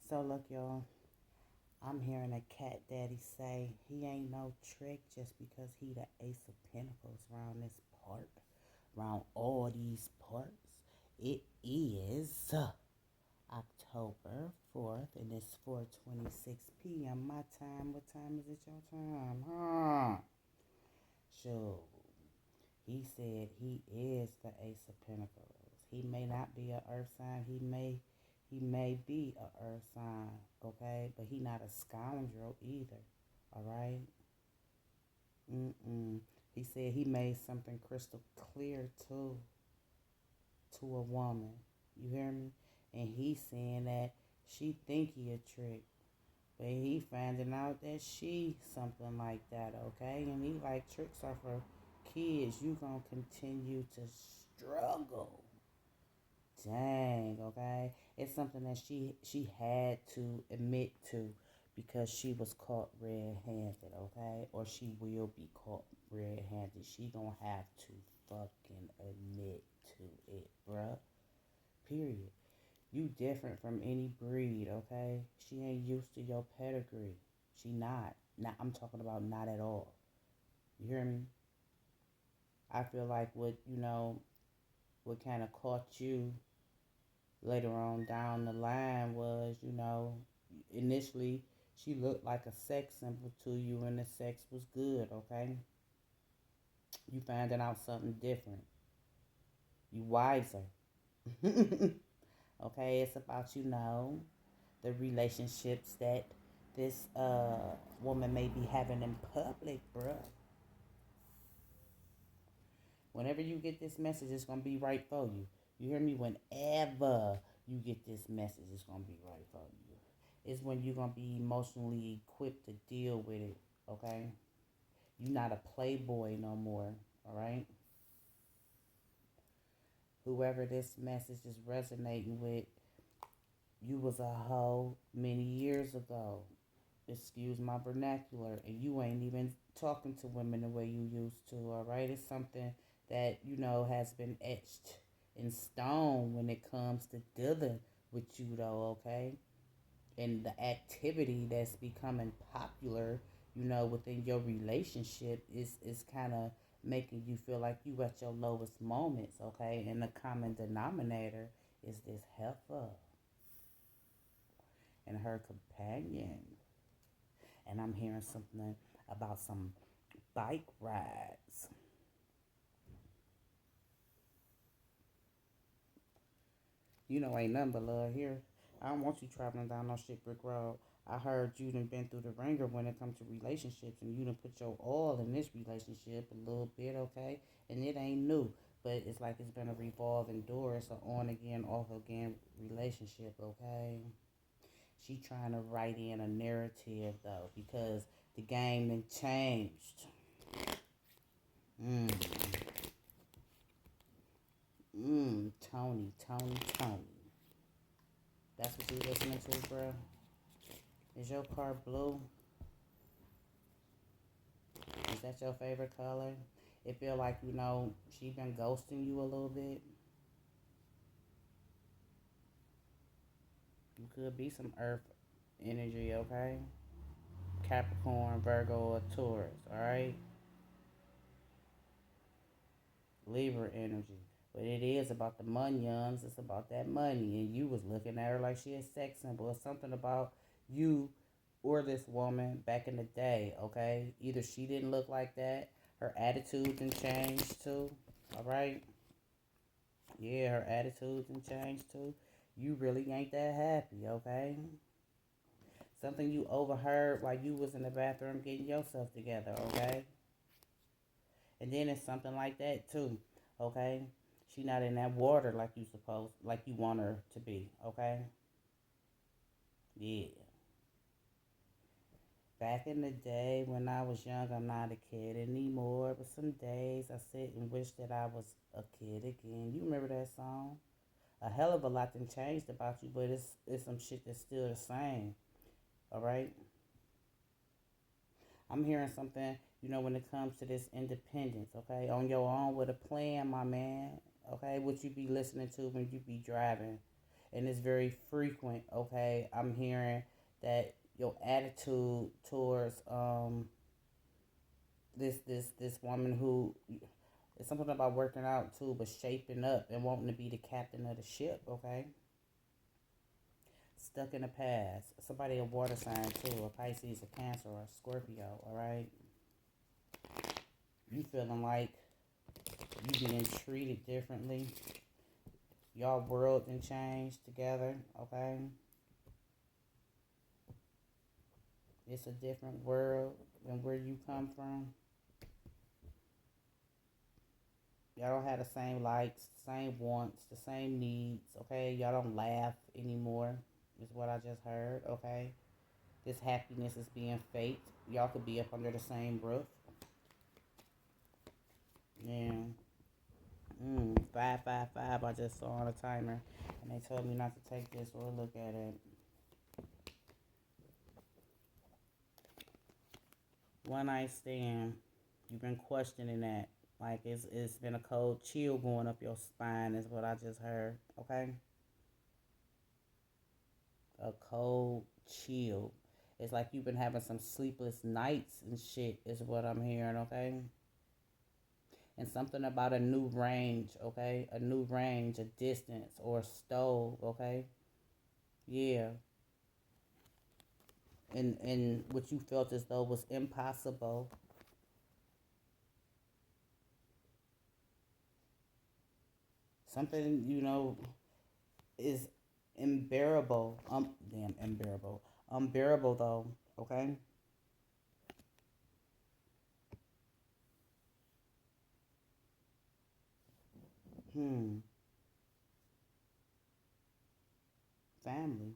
So look, y'all, I'm hearing a cat daddy say he ain't no trick just because he the Ace of Pentacles around this part, around all these parts. It is October 4th, and it's 4:26 p.m. my time. What time is it your time? Huh? Sure. He said he is the Ace of Pentacles. He may not be a earth sign. He may be a earth sign, okay? But he not a scoundrel either. All right? Mm-mm. He said he made something crystal clear too to a woman. You hear me? And he saying that she think he a trick. But he finding out that she something like that, okay? And he like tricks are for kids. You gonna continue to struggle. Dang, okay? It's something that she had to admit to because she was caught red-handed, okay? Or she will be caught red-handed. She gonna have to fucking admit to it, bruh. Period. You different from any breed, okay? She ain't used to your pedigree. She not. Not I'm talking about not at all. You hear me? I feel like what kind of caught you later on down the line was, initially she looked like a sex symbol to you and the sex was good, okay? You finding out something different. You wiser. Okay, it's about, the relationships that this woman may be having in public, bruh. Whenever you get this message, it's gonna be right for you. You hear me? Whenever you get this message, it's gonna be right for you. It's when you're gonna be emotionally equipped to deal with it. Okay? You're not a playboy no more. All right? Whoever this message is resonating with, you was a hoe many years ago. Excuse my vernacular, and you ain't even talking to women the way you used to. All right? It's something that has been etched in stone when it comes to dealing with you, though. Okay? And the activity that's becoming popular, within your relationship is kind of making you feel like you at your lowest moments, okay? And the common denominator is this heifer and her companion. And I'm hearing something about some bike rides. Ain't nothing but love here. I don't want you traveling down no shit brick road. I heard you done been through the ringer when it comes to relationships, and you done put your all in this relationship a little bit, okay? And it ain't new, but it's like it's been a revolving door. It's an on again, off again relationship, okay? She trying to write in a narrative though, because the game done changed. Mmm, Tony. That's what you listening to, bro? Is your car blue? Is that your favorite color? It feel like, she been ghosting you a little bit. You could be some earth energy, okay? Capricorn, Virgo, or Taurus, alright? Libra energy. But it is about the youngs. It's about that money. And you was looking at her like she a sex symbol. It's something about you or this woman back in the day, okay? Either she didn't look like that, her attitude didn't change too, alright? Yeah, her attitude didn't change too. You really ain't that happy, okay? Something you overheard while you was in the bathroom getting yourself together, okay? And then it's something like that too, okay? She not in that water like you want her to be, okay? Yeah. Back in the day when I was young, I'm not a kid anymore. But some days I sit and wish that I was a kid again. You remember that song? A hell of a lot done changed about you, but it's some shit that's still the same. All right? I'm hearing something, when it comes to this independence, okay? On your own with a plan, my man, okay? What you be listening to when you be driving. and it's very frequent, okay? I'm hearing that your attitude towards this woman who, it's something about working out too, but shaping up and wanting to be the captain of the ship, okay? Stuck in the past. Somebody a water sign too, a Pisces, a Cancer, or a Scorpio, alright? You feeling like you being treated differently. Y'all world and changed together, okay? It's a different world than where you come from. Y'all don't have the same likes, the same wants, the same needs, okay? Y'all don't laugh anymore, is what I just heard, okay? This happiness is being faked. Y'all could be up under the same roof. Yeah. 555 I just saw on a timer, and they told me not to take this or look at it. One night stand. You've been questioning that. Like it's been a cold chill going up your spine is what I just heard. Okay? A cold chill. It's like you've been having some sleepless nights and shit is what I'm hearing, okay? And something about a new range, okay? A new range, a distance, or a stove, okay? Yeah. And what you felt as though was impossible. Something, is unbearable. Unbearable. Unbearable though, okay? Family.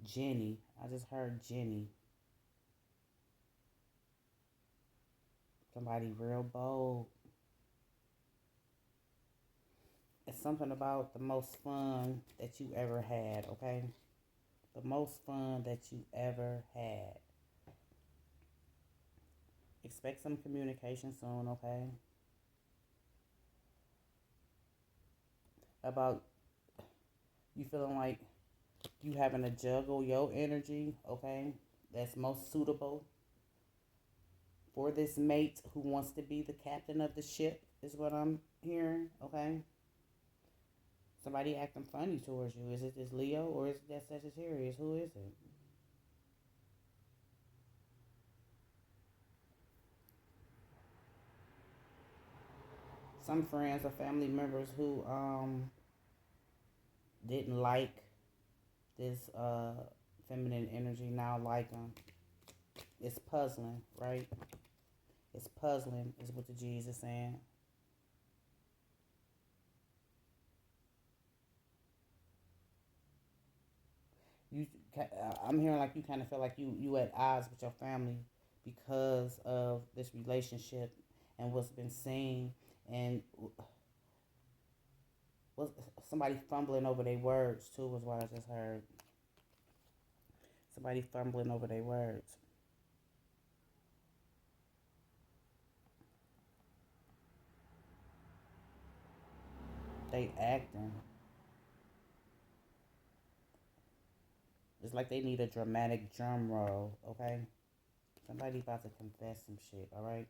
Jenny. I just heard Jenny. Somebody real bold. It's something about the most fun that you ever had, okay? The most fun that you ever had. Expect some communication soon, okay? About you feeling like you having to juggle your energy, okay? That's most suitable for this mate who wants to be the captain of the ship, is what I'm hearing, okay? Somebody acting funny towards you. Is it this Leo or is it that Sagittarius? Who is it? Some friends or family members who didn't like this feminine energy now like them. It's puzzling, right? It's puzzling is what the G's is saying. You, I'm hearing like you kind of feel like you at odds with your family because of this relationship and what's been seen, and was somebody fumbling over their words too was what I just heard. Somebody fumbling over their words. They acting. It's like they need a dramatic drum roll, okay? Somebody about to confess some shit, alright?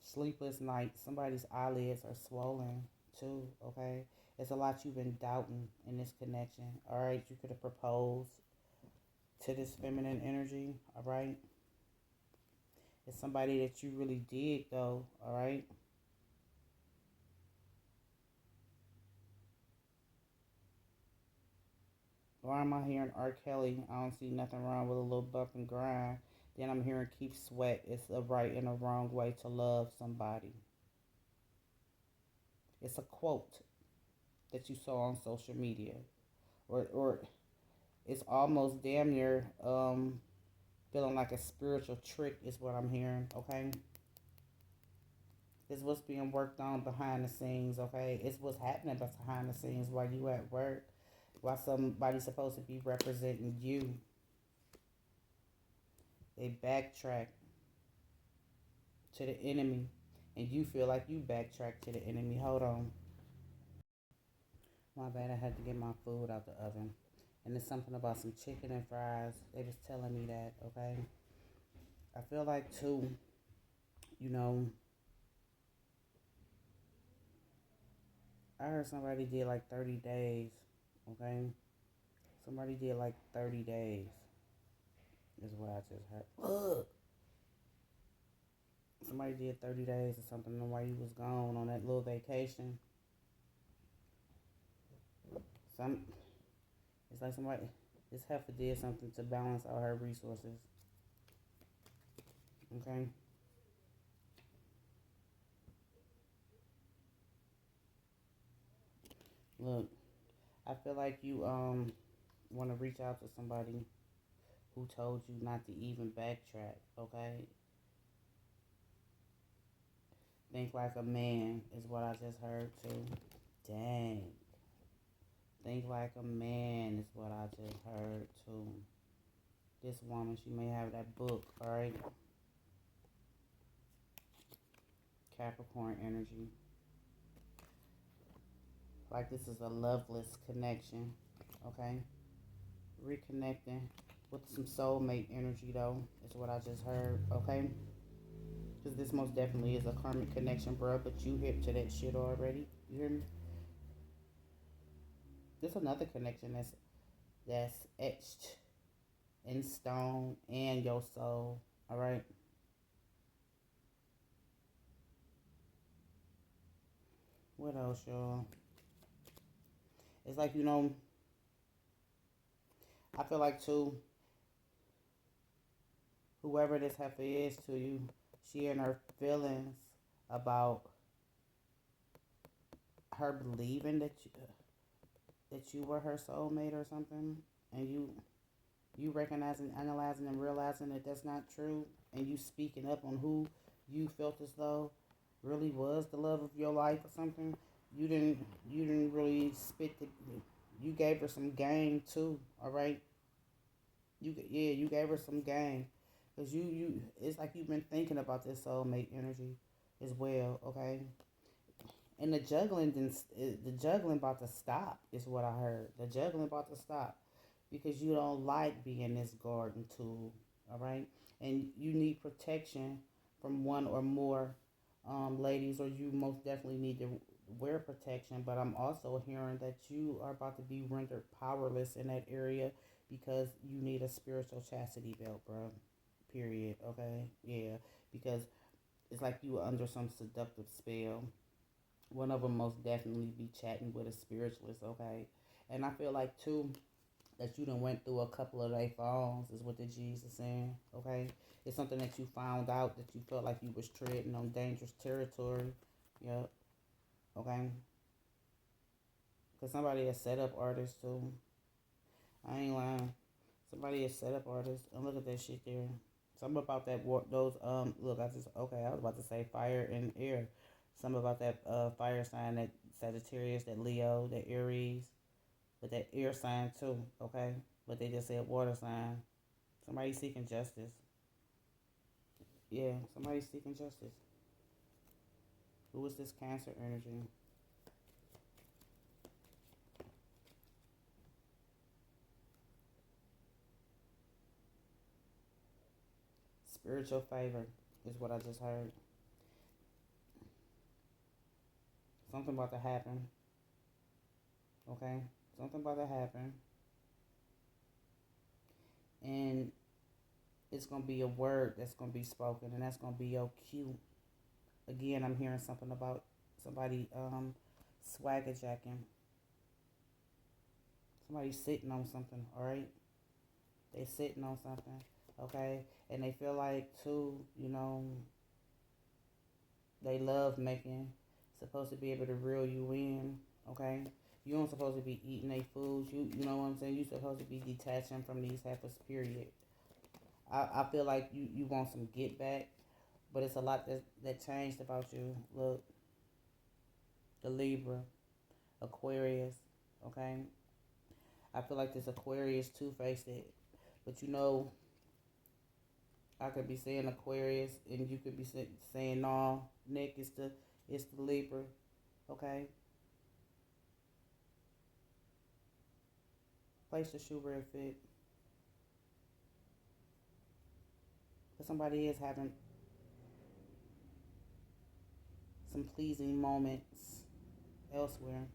Sleepless nights. Somebody's eyelids are swollen too, okay? It's a lot you've been doubting in this connection, alright? You could have proposed to this feminine energy, alright? It's somebody that you really dig though, alright? Why am I hearing R. Kelly? I don't see nothing wrong with a little bump and grind. Then I'm hearing Keith Sweat. It's a right and a wrong way to love somebody. It's a quote that you saw on social media. Or it's almost damn near feeling like a spiritual trick is what I'm hearing, okay? It's what's being worked on behind the scenes, okay? It's what's happening behind the scenes while you at work. While somebody's supposed to be representing you. They backtrack. to the enemy, and you feel like you backtrack to the enemy. Hold on. My bad, I had to get my food out the oven. And it's something about some chicken and fries. They was telling me that, okay? I feel like, too, you know, I heard somebody did like 30 days, okay? Somebody did like 30 days, is what I just heard. Ugh. Somebody did 30 days or something while you was gone on that little vacation. It's like this heifer did something to balance out her resources, okay? Look, I feel like you want to reach out to somebody who told you not to even backtrack, okay? Think like a man is what I just heard too. Dang. Think like a man is what I just heard too. This woman, she may have that book, alright? Capricorn energy. Like this is a loveless connection, okay? Reconnecting with some soulmate energy though, is what I just heard, okay? Because this most definitely is a karmic connection, bro, but you hip to that shit already. You hear me? There's another connection that's etched in stone and your soul, alright? What else, y'all? It's like, I feel like, too, whoever this heifer is to you, she and her feelings about her believing that you were her soulmate or something, and you recognizing, analyzing, and realizing that that's not true, and you speaking up on who you felt as though really was the love of your life or something. You didn't really you gave her some game too, all right? You gave her some game, cause it's like you've been thinking about this soulmate energy as well, okay? And the juggling about to stop is what I heard. The juggling about to stop because you don't like being this garden tool, all right? And you need protection from one or more ladies, or you most definitely need to wear protection. But I'm also hearing that you are about to be rendered powerless in that area because you need a spiritual chastity belt, bro. Period. Okay? Yeah. Because it's like you were under some seductive spell. One of them most definitely be chatting with a spiritualist, okay? And I feel like, too, that you done went through a couple of their phones is what the G's are saying, okay? It's something that you found out that you felt like you was treading on dangerous territory. Yep, okay? Because somebody has set up artists, too. I ain't lying. Somebody is set up artists. And look at that shit there. Something about that, look, I was about to say fire and air. Something about that fire sign, that Sagittarius, that Leo, that Aries, but that air sign too, okay? But they just said water sign. Somebody seeking justice. Yeah, somebody seeking justice. Who is this Cancer energy? Spiritual favor is what I just heard. Something about to happen, okay? Something about to happen. And it's going to be a word that's going to be spoken, and that's going to be your cue. Again, I'm hearing something about somebody swagger jacking. Somebody sitting on something, all right? They sitting on something, okay? And they feel like, too, they love making, supposed to be able to reel you in, okay? You don't supposed to be eating their foods. You know what I'm saying? You supposed to be detaching from these heifers, period. I feel like you want some get back, but it's a lot that changed about you. Look, the Libra, Aquarius, okay? I feel like this Aquarius two-faced it, but I could be saying Aquarius, and you could be saying no, Nick, it's the Libra. Okay, place the shoe where it fit. But somebody is having some pleasing moments elsewhere.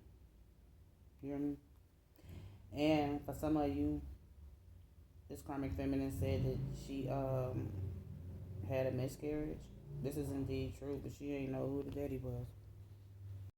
You hear me? And for some of you, this karmic feminine said that she had a miscarriage. This is indeed true, but she ain't know who the daddy was.